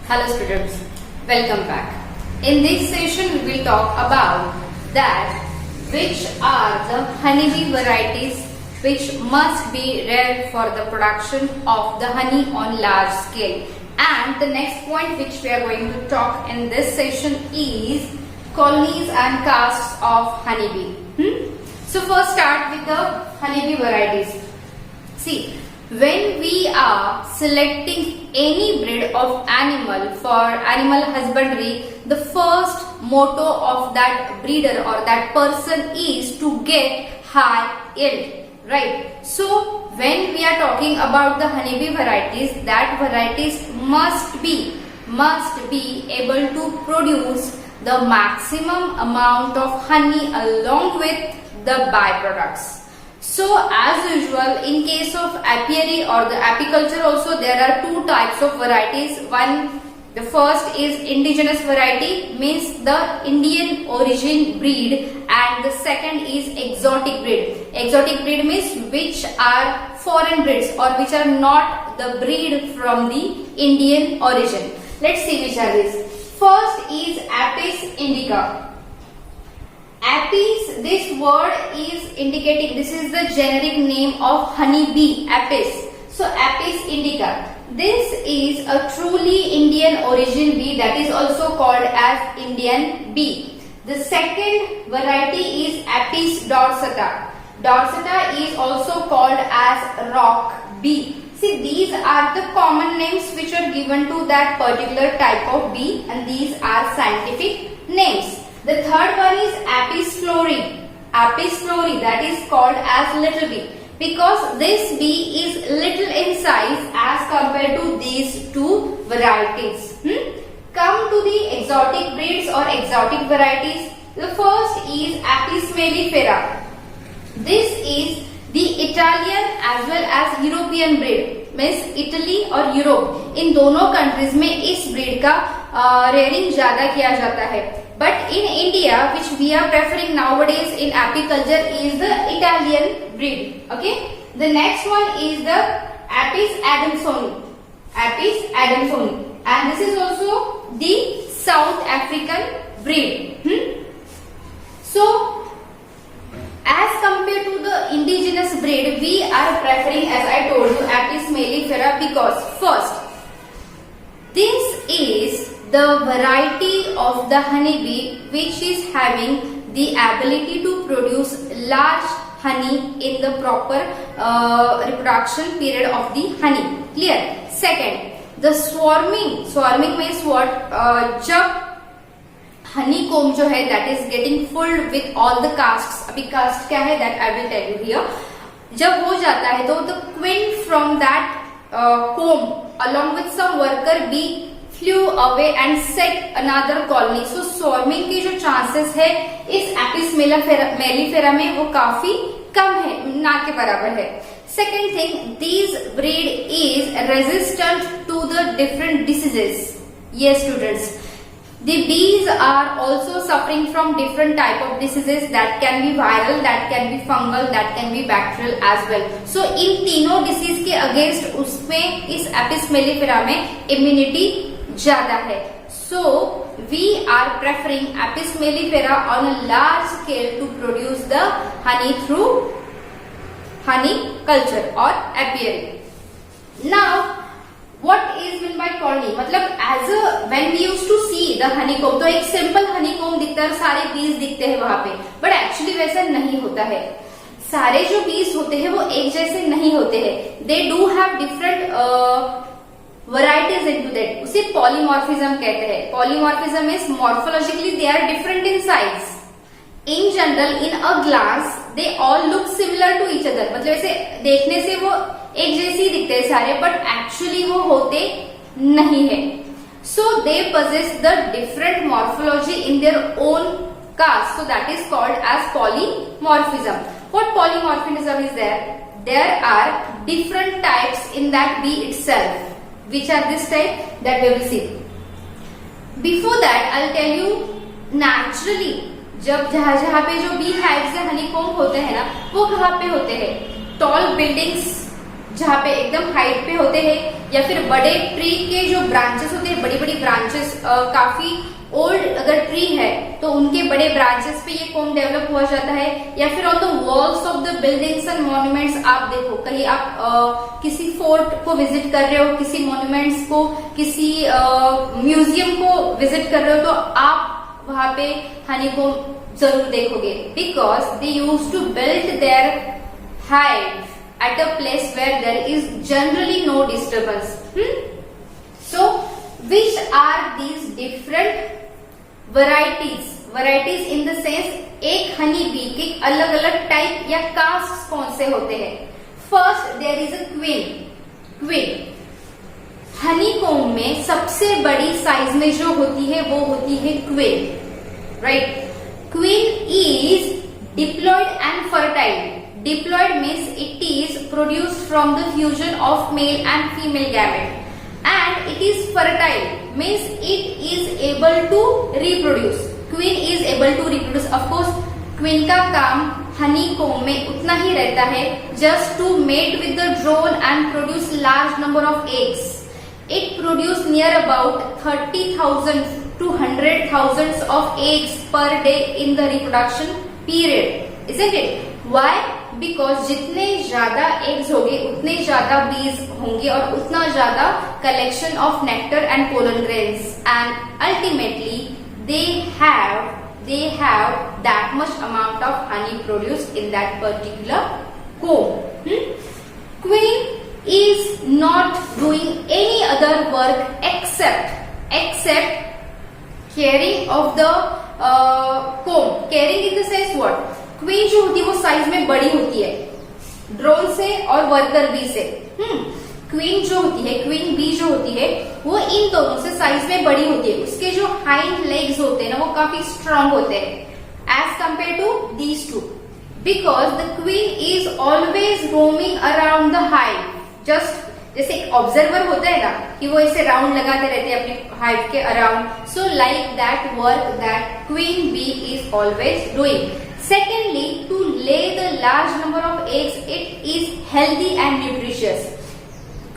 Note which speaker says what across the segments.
Speaker 1: Hello students, welcome back. In this session we will talk about that which are the honeybee varieties which must be reared for the production of the honey on large scale. And the next point which we are going to talk in this session is colonies and castes of honeybee. So first start with the honeybee varieties. See, when we are selecting any breed of animal for animal husbandry, the first motto of that breeder or that person is to get high yield, right? So when we are talking about the honeybee varieties, that varieties must be able to produce the maximum amount of honey along with the byproducts. So as usual, in case of apiary or the apiculture also, there are two types of varieties. The first is indigenous variety, means the Indian origin breed, and the second is exotic breed. Exotic breed means which are foreign breeds or which are not the breed from the Indian origin. Let's see which are these. First is Apis indica. Apis, this word is indicating, this is the generic name of honey bee, Apis. So Apis indica. This is a truly Indian origin bee, that is also called as Indian bee. The second variety is Apis dorsata. Dorsata is also called as rock bee. See, these are the common names which are given to that particular type of bee, and these are scientific names. The third one is Apis florii. Apis florii, that is called as little bee, because this bee is little in size as compared to these two varieties. Come to the exotic breeds or exotic varieties. The first is Apis mellifera. This is the Italian as well as European breed, means Italy और Europe, इन दोनों countries में इस breed का rearing ज्यादा किया जाता है. But in India, which we are preferring nowadays in apiculture, is the Italian breed. Okay. The next one is the Apis adamsoni. Apis adamsoni, and this is also the South African breed. So, as compared to the indigenous breed, we are preferring, as I told you, Apis mellifera, because first, this is the variety of the honeybee which is having the ability to produce large honey in the proper reproduction period of the honey. Clear? Second, the swarming means what? जब honeycomb जो है, that is getting filled with all the castes. अभी caste क्या है, that I will tell you here. जब हो जाता है तो the queen from that comb along with some worker bee flew away and set another colony. So swarming की जो chances है इस Apis mellifera में वो काफी कम है, ना के बराबर है. Second thing, this breed is resistant to the different diseases. Yes students, the bees are also suffering from different type of diseases that can be viral, that can be fungal, that can be bacterial as well. So इन तीनों disease के against उसमें इस Apis mellifera में immunity ज्यादा है. So we are preferring Apis mellifera on a large scale to produce the honey through honey culture or apiary. Now what is meant by colony? मतलब as a when we used to see the honeycomb, तो एक simple honeycomb दिखता है, सारे bees दिखते हैं वहां पे, but actually वैसा नहीं होता है. सारे जो bees होते हैं वो एक जैसे नहीं होते हैं. They do have different varieties into that. उसे polymorphism कहते हैं. Polymorphism is morphologically they are different in size. In general, in a glance, they all look similar to each other. मतलब ऐसे देखने से वो एक जैसे ही दिखते हैं सारे, but actually वो होते नहीं है. So they possess the different morphology in their own caste. So that is called as polymorphism. What polymorphism is there? There are different types in that bee itself. Which are this type, that we will see. Before that, I'll tell you naturally जब जहाँ पे जो bee hives या honeycomb होते हैं ना, वो कहाँ पे होते हैं? टॉल बिल्डिंग्स जहाँ पे एकदम हाइट पे होते हैं, या फिर बड़े ट्री के जो ब्रांचेस होते हैं, बड़ी बड़ी ब्रांचेस, काफी ओल्ड अगर ट्री है तो उनके बड़े ब्रांचेस पे ये कोम डेवलप हुआ जाता है। या फिर on the walls of the buildings and monuments, आप देखो कहीं आप किसी फोर्ट को विजिट कर रहे हो, किसी मॉन्यूमेंट्स को, किसी म्यूजियम को विजिट कर रहे हो, तो आप वहां पे हनी कोम जरूर देखोगे, because they use to build their hive at a place where there is generally no disturbance. So which are these different varieties? Varieties in the sense, एक हनी बी के अलग अलग टाइप या कास्ट कौन से होते हैं? First there is a queen. Honeycomb में सबसे बड़ी साइज में जो होती है वो होती है queen, right? Queen is diploid and fertile. Diploid means it is produced from the fusion of male and female gamete, and it is fertile means it is able to reproduce. Queen is able to reproduce. Of course, queen का काम हनी कोम में उतना ही रहता है, just to mate with the drone and produce large number of eggs. It produce near about 30,000 to 100,000 of eggs per day in the reproduction period, isn't it? Why? Because जितने ज्यादा eggs होंगे उतने ज्यादा बीज होंगे और उतना ज्यादा collection of nectar and pollen grains, and ultimately they have that much amount of honey produced in that particular comb. Queen is not doing any other work except caring of the comb. Caring in the sense what? Queen जो होती है वो size में बड़ी होती है drone से और वर्कर बी से. क्वीन जो होती है, क्वीन बी जो होती है, वो इन दोनों से साइज में बड़ी होती है. उसके जो हाइंड लेग्स होते हैं ना वो काफी स्ट्रांग होते हैं as compare to these two, because the queen is always roaming around the hive. Just जैसे एक ऑब्जर्वर होता है ना कि वो ऐसे राउंड लगाते रहते हैं अपने हाइव के around, so like that work that queen bee is always doing. Secondly, to lay the large number of eggs, it is healthy and nutritious.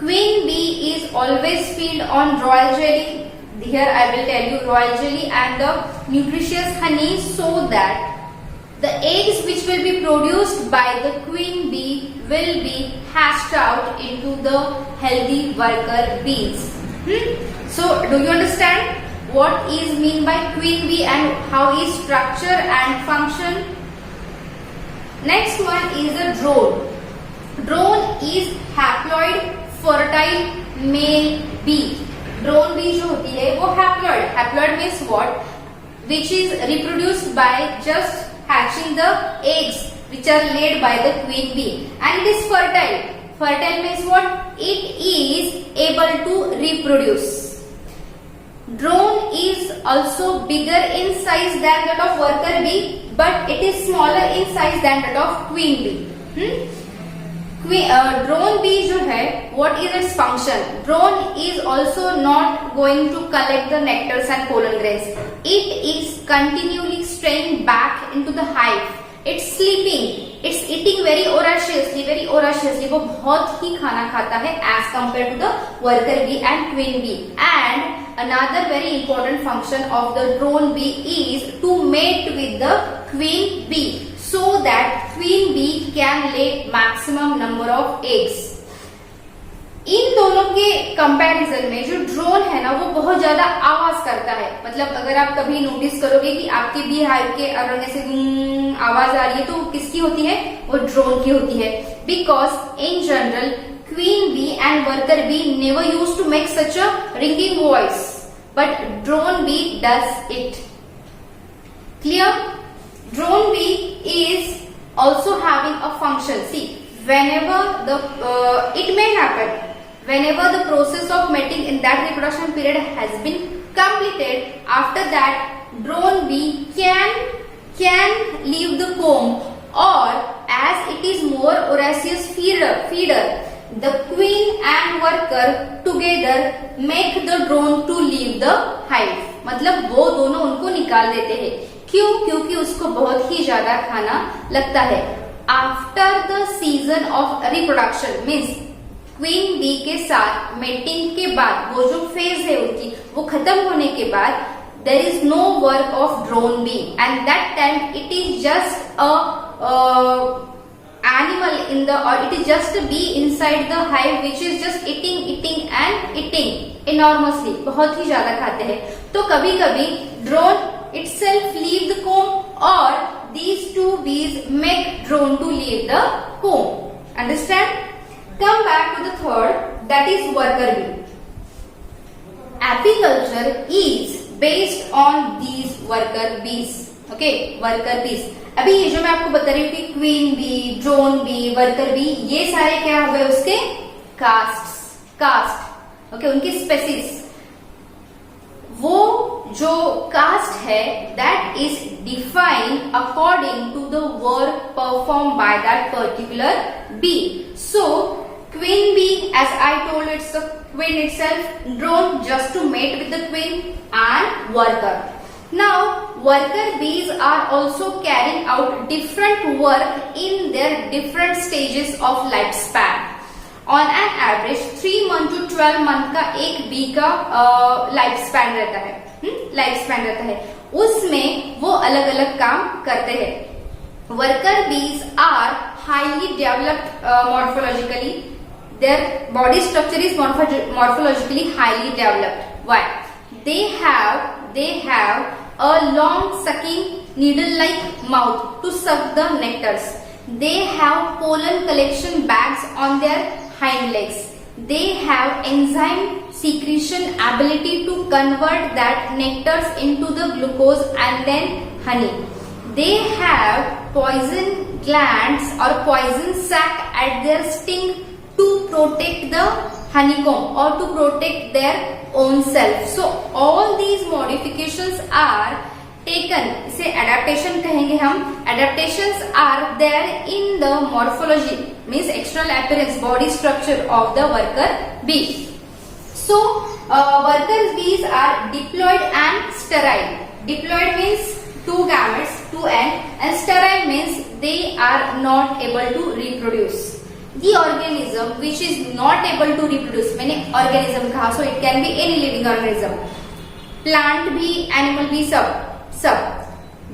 Speaker 1: Queen bee is always feed on royal jelly. Here I will tell you royal jelly and the nutritious honey, so that the eggs which will be produced by the queen bee will be hatched out into the healthy worker bees. So, do you understand what is mean by queen bee and how is structure and function? Next one is a drone. Drone is haploid fertile male bee. Drone bee जो होती है वो haploid. Haploid means what? Which is reproduced by just hatching the eggs which are laid by the queen bee, and it is fertile. Fertile means what? It is able to reproduce. Drone is also bigger in size than that of worker bee, but it is smaller in size than that of queen bee. Drone bee जो है, what is its function? Drone is also not going to collect the nectars and pollen grains. It is continually straying back into the hive. It's sleeping. It's eating very voraciously. वो बहुत ही खाना खाता है as compared to the worker bee and queen bee. And another very important function of the drone bee is to mate with the queen bee, so that queen bee can lay maximum number of eggs. इन दोनों के comparison में जो drone है ना वो बहुत ज्यादा आवाज करता है. मतलब अगर आप कभी नोटिस करोगे कि आपके बी हाइव के अरने से आवाज आ रही है, तो किसकी होती है? वो ड्रोन की होती है. Because in general queen bee and worker bee never use to make such a ringing voice, but drone bee does it. Clear? Drone bee is also having a function. See, whenever the it may happen, whenever the process of mating in that reproduction period has been completed, after that drone bee can leave the comb, or as it is more voracious feeder, the queen and worker together make the drone to leave the hive. मतलब वो दोनों उनको निकाल देते हैं. क्यों? क्योंकि उसको बहुत ही ज्यादा खाना लगता है. After the season of reproduction means queen bee के साथ मेटिंग के बाद वो जो फेज है उनकी वो खत्म होने के बाद there is no work of drone bee, and that time it is just a animal in the, or it is just a bee inside the hive which is just eating and eating enormously, बहुत ही ज्यादा खाते हैं. तो कभी कभी drone itself leave the comb or these two bees make drone to leave the comb. Understand? Come back to the third, that is worker bee. Apiculture is based on these worker bees. Okay, worker bees. अभी ये जो मैं आपको बता रही हूँ कि queen bee, drone bee, worker bee, ये सारे क्या हुए उसके कास्ट. ओके, उनकी स्पेसीज. वो जो कास्ट है that is defined according to the work perform by that particular bee. So queen bee, as I told, it's the queen itself, drone just to mate with the queen, and worker. Now worker bees are also carrying out different work in their different stages of lifespan. On an average 3 month to 12 month का एक bee का life span रहता है. उसमें वो अलग अलग काम करते हैं. Worker bees are highly developed morphologically. Their body structure is morphologically highly developed. Why? They have a long sucking needle-like mouth to suck the nectars. They have pollen collection bags on their hind legs. They have enzyme secretion ability to convert that nectars into the glucose and then honey. They have poison glands or poison sac at their sting to protect the honeycomb or to protect their own self. So all these modifications are taken, इसे adaptation कहेंगे हम. Adaptations are there in the morphology, means external appearance, body structure of the worker bee. So worker bees are diploid and sterile. Diploid means two gametes, two end, and sterile means they are not able to reproduce. The organism which is not able to reproduce, मैंने organism कहा, so it can be any living organism, plant भी, animal भी, सब.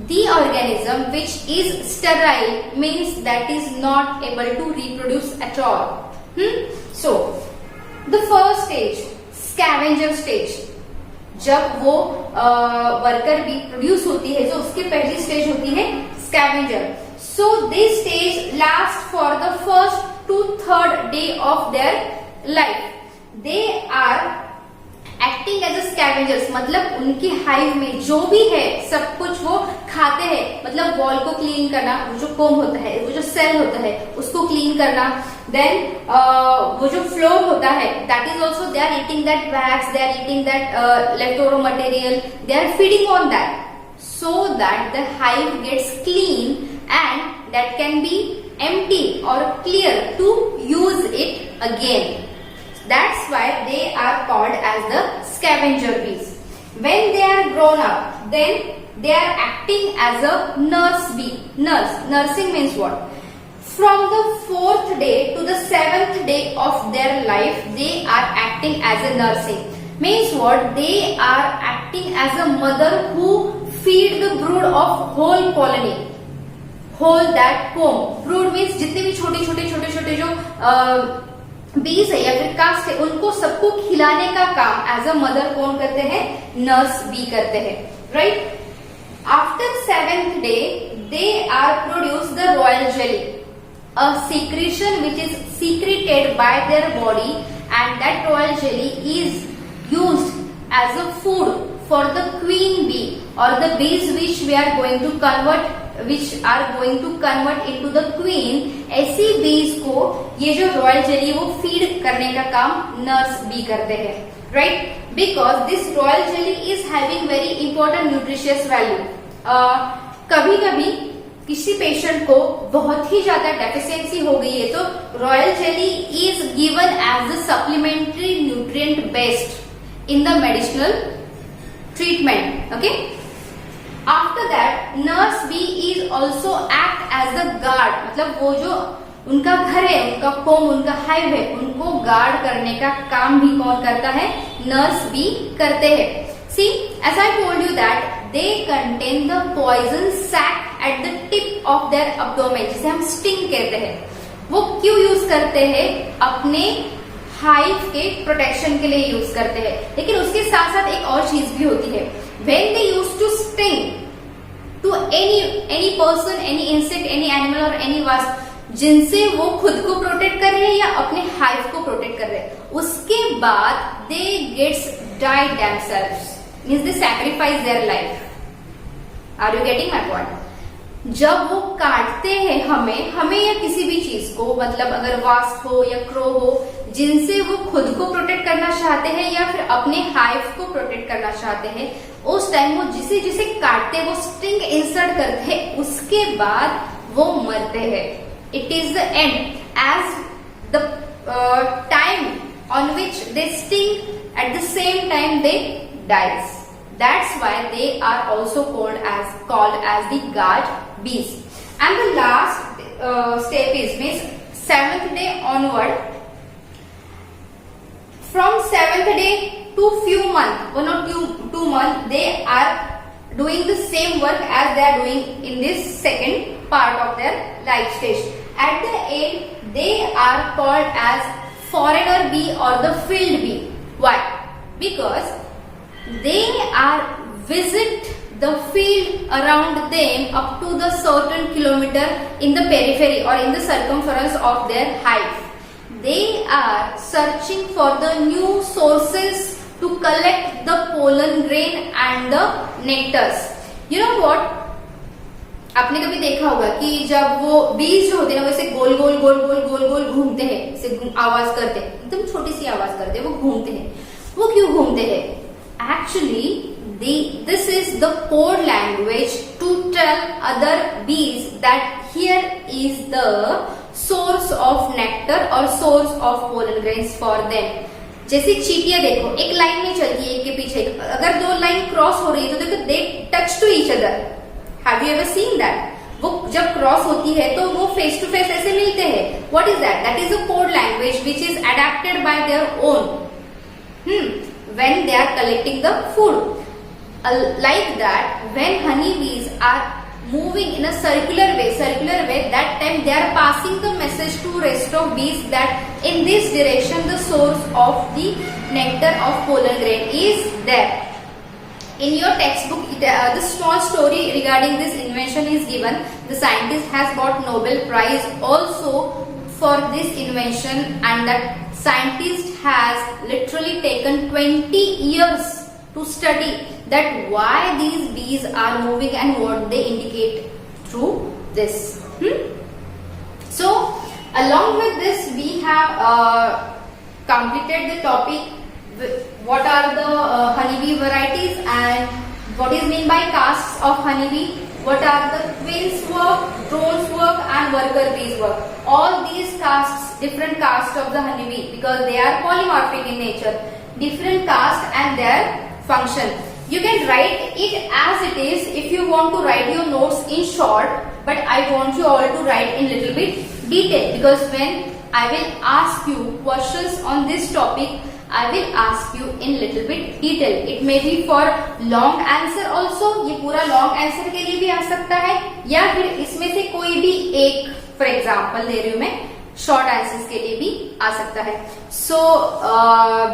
Speaker 1: The organism which is sterile means that is not able to reproduce at all. So the first stage, scavenger stage. जब वो worker bee produce होती है तो उसकी पहली स्टेज होती है scavenger. So this stage lasts for the first to third day of their life. They are acting as a scavengers, मतलब उनकी हाइव में जो भी है सब कुछ वो खाते हैं. मतलब वॉल को क्लीन करना, वो जो कोम होता है, वो जो सेल होता है उसको क्लीन करना. देन वो जो फ्लोर होता है that is also they are eating that wax, they are eating that left over material, they are feeding on that so that the hive gets clean and that can be empty or clear to use it again. That's why they are called as the scavenger bees. When they are grown up, then they are acting as a nurse bee. Nursing means what? From the 4th day to the 7th day of their life, they are acting as a nursing. Means what? They are acting as a mother who feed the brood of whole colony, whole that comb. Brood means जितने भी छोटे जो बीज है या फिर cast है उनको सबको खिलाने का काम एज अ मदर कौन करते हैं? नर्स बी करते हैं. Right? After 7th day they are produce the royal jelly, a secretion which is secreted by their body, and that royal jelly is used as a food for the queen bee or the bees which we are going to convert, which are going to convert into the queen. ऐसी bees को ये जो royal jelly वो feed करने का काम nurse B करते हैं. Right? Because this royal jelly is having very important nutritious value. कभी कभी किसी पेशेंट को बहुत ही ज्यादा डेफिशिएंसी हो गई है तो royal jelly is given as a supplementary nutrient based in the medicinal treatment. Okay, after that nurse bee is also act as the guard, मतलब वो जो उनका घर है, उनका होम, उनका हाइव है, उनको गार्ड करने का काम भी कौन करता है? नर्स भी करते हैं. See, as I told you that they contain the poison sac at the tip of their abdomen, जिसे हम sting कहते हैं. वो क्यों यूज करते हैं? अपने हाइव के प्रोटेक्शन के लिए यूज करते हैं. लेकिन उसके साथ साथ एक और चीज भी होती है. When they used to sting to any person, any insect, any animal or any wasp, जिनसे वो खुद को प्रोटेक्ट कर रहे हैं या अपने हाइव को प्रोटेक्ट कर रहे हैं, उसके बाद they gets died themselves, means they sacrifice their life. Are you getting my point? जब वो काटते हैं हमें या किसी भी चीज को, मतलब अगर वास्प हो या क्रो हो, जिनसे वो खुद को प्रोटेक्ट करना चाहते हैं या फिर अपने हाइव को प्रोटेक्ट करना चाहते हैं, उस टाइम वो जिसे जिसे काटते हैं वो स्टिंग इंसर्ट करते हैं, उसके बाद वो मरते हैं. It is the end as the time on which they sting, at the same time they dies. That's why they are also called as the guard bees. And the last step is means 7th day onward. From 7th day to few months, 1 or 2 months, they are doing the same work as they are doing in this second part of their life stage. At the end, they are called as foreigner bee or the field bee. Why? Because they are visit the field around them up to the certain kilometer in the periphery or in the circumference of their hive. They are searching for the new sources to collect the pollen grain and the nectars. You know what? आपने कभी देखा होगा कि जब वो बीज जो होते हैं ना, वैसे गोल गोल गोल गोल गोल गोल घूमते हैं, ऐसे आवाज करते हैं, एकदम छोटी सी आवाज करते हैं, वो घूमते हैं. वो क्यों घूमते हैं? Actually, this is the code language to tell other bees that here is the source of nectar or source of pollen grains for them. जैसे चींटियां देखो, एक लाइन में चलती है, एक के पीछे. अगर दो लाइन क्रॉस हो रही है तो देखो they touch to each other. Have you ever seen that? वो जब क्रॉस होती है तो वो फेस टू फेस ऐसे मिलते हैं. What is that? That is a code language which is adapted by their own. When they are collecting the food. Like that, when honeybees are moving in a circular way, that time they are passing the message to rest of bees that in this direction the source of the nectar of pollen grain is there. In your textbook, the small story regarding this invention is given. The scientist has got Nobel Prize also for this invention, and that scientist has literally taken 20 years to study that why these bees are moving and what they indicate through this. So, along with this, we have completed the topic. What are the honeybee varieties and what is meant by castes of honeybee? What are the queen's work, drone's work and worker bees work? All these castes, different castes of the honeybee, because they are polymorphic in nature, different caste and their function. You can write it as it is if you want to write your notes in short, but I want you all to write in little bit detail, because when I will ask you questions on this topic, I will ask you in little bit detail. It may be for long answer also. ये पूरा long answer के लिए भी आ सकता है, या फिर इसमें से कोई भी एक, for example दे रही हूँ मैं, short answers के लिए भी आ सकता है. So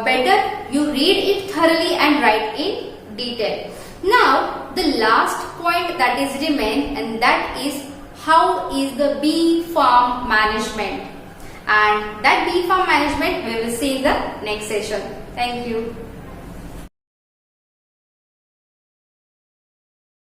Speaker 1: better you read it thoroughly and write in detail. Now the last point that is remain, and that is how is the bee farm management. And that bee farm management we will see in the next session. Thank you.